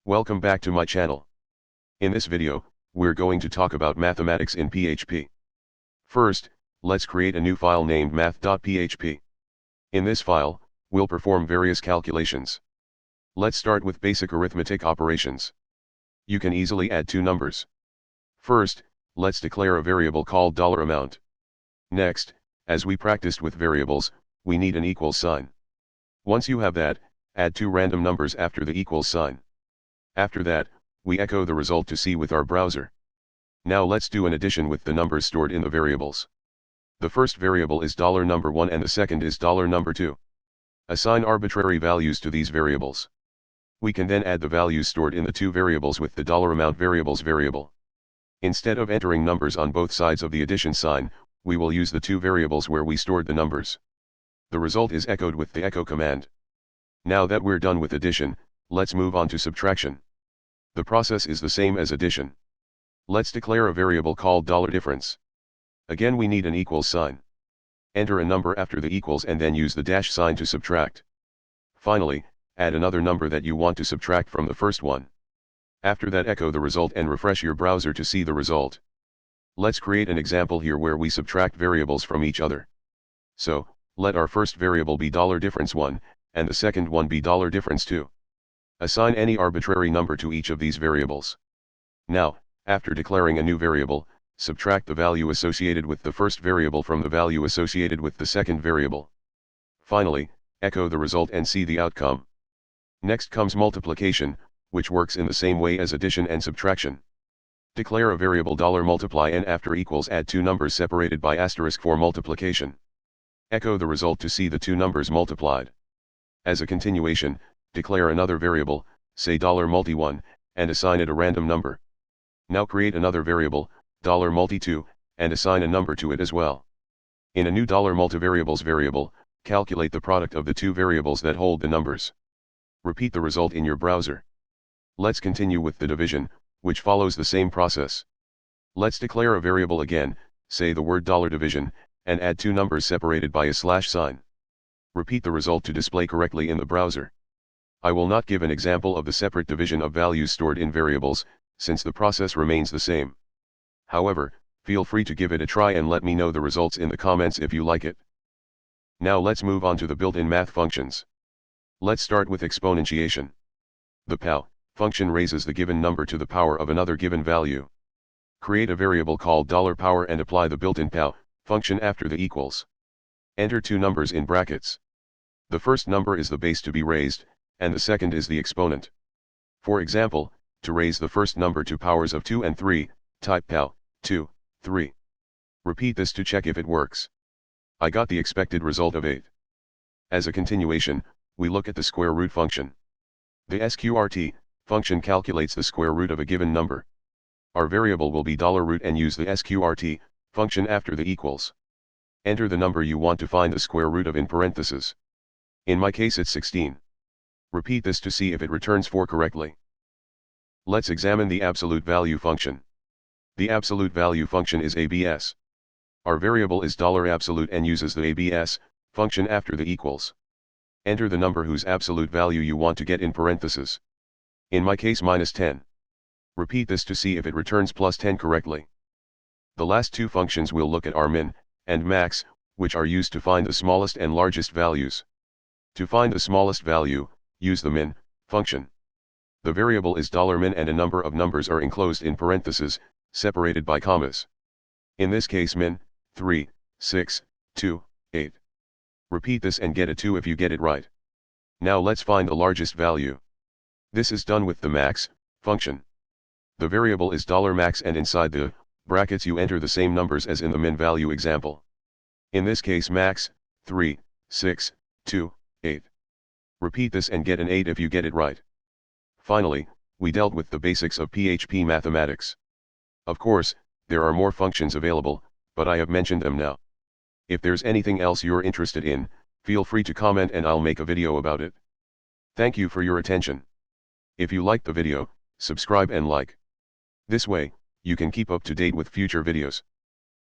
Welcome back to my channel. In this video, we're going to talk about mathematics in PHP. First, let's create a new file named math.php. In this file, we'll perform various calculations. Let's start with basic arithmetic operations. You can easily add two numbers. First, let's declare a variable called $amount. Next, as we practiced with variables, we need an equals sign. Once you have that, add two random numbers after the equals sign. After that, we echo the result to see with our browser. Now let's do an addition with the numbers stored in the variables. The first variable is $1 and the second is $2. Assign arbitrary values to these variables. We can then add the values stored in the two variables with the $amount variables variable. Instead of entering numbers on both sides of the addition sign, we will use the two variables where we stored the numbers. The result is echoed with the echo command. Now that we're done with addition, let's move on to subtraction. The process is the same as addition. Let's declare a variable called $difference. Again we need an equals sign. Enter a number after the equals and then use the dash sign to subtract. Finally, add another number that you want to subtract from the first one. After that, echo the result and refresh your browser to see the result. Let's create an example here where we subtract variables from each other. So, let our first variable be $difference1, and the second one be $difference2. Assign any arbitrary number to each of these variables. Now, after declaring a new variable, subtract the value associated with the first variable from the value associated with the second variable. Finally, echo the result and see the outcome. Next comes multiplication, which works in the same way as addition and subtraction. Declare a variable $multiply and after equals add two numbers separated by asterisk for multiplication. Echo the result to see the two numbers multiplied. As a continuation, declare another variable, say $multi1, and assign it a random number. Now create another variable, $multi2, and assign a number to it as well. In a new $multivariables variable, calculate the product of the two variables that hold the numbers. Repeat the result in your browser. Let's continue with the division, which follows the same process. Let's declare a variable again, say the word $division, and add two numbers separated by a slash sign. Repeat the result to display correctly in the browser. I will not give an example of the separate division of values stored in variables, since the process remains the same. However, feel free to give it a try and let me know the results in the comments if you like it. Now let's move on to the built-in math functions. Let's start with exponentiation. The POW function raises the given number to the power of another given value. Create a variable called $power and apply the built-in POW function after the equals. Enter two numbers in brackets. The first number is the base to be raised, and the second is the exponent. For example, to raise the first number to powers of 2 and 3, type POW, 2, 3. Repeat this to check if it works. I got the expected result of 8. As a continuation, we look at the square root function. The sqrt function calculates the square root of a given number. Our variable will be $root and use the sqrt function after the equals. Enter the number you want to find the square root of in parentheses. In my case it's 16. Repeat this to see if it returns 4 correctly. Let's examine the absolute value function. The absolute value function is ABS. Our variable is $absolute and uses the ABS function after the equals. Enter the number whose absolute value you want to get in parentheses. In my case -10. Repeat this to see if it returns +10 correctly. The last two functions we'll look at are min and max, which are used to find the smallest and largest values. To find the smallest value, use the min function. The variable is $min and a number of numbers are enclosed in parentheses, separated by commas. In this case min, 3, 6, 2, 8. Repeat this and get a 2 if you get it right. Now let's find the largest value. This is done with the max function. The variable is $max and inside the brackets you enter the same numbers as in the min value example. In this case max, 3, 6, 2, 8. Repeat this and get an 8 if you get it right. Finally, we dealt with the basics of PHP Mathematics. Of course, there are more functions available, but I have mentioned them now. If there's anything else you're interested in, feel free to comment and I'll make a video about it. Thank you for your attention. If you liked the video, subscribe and like. This way, you can keep up to date with future videos.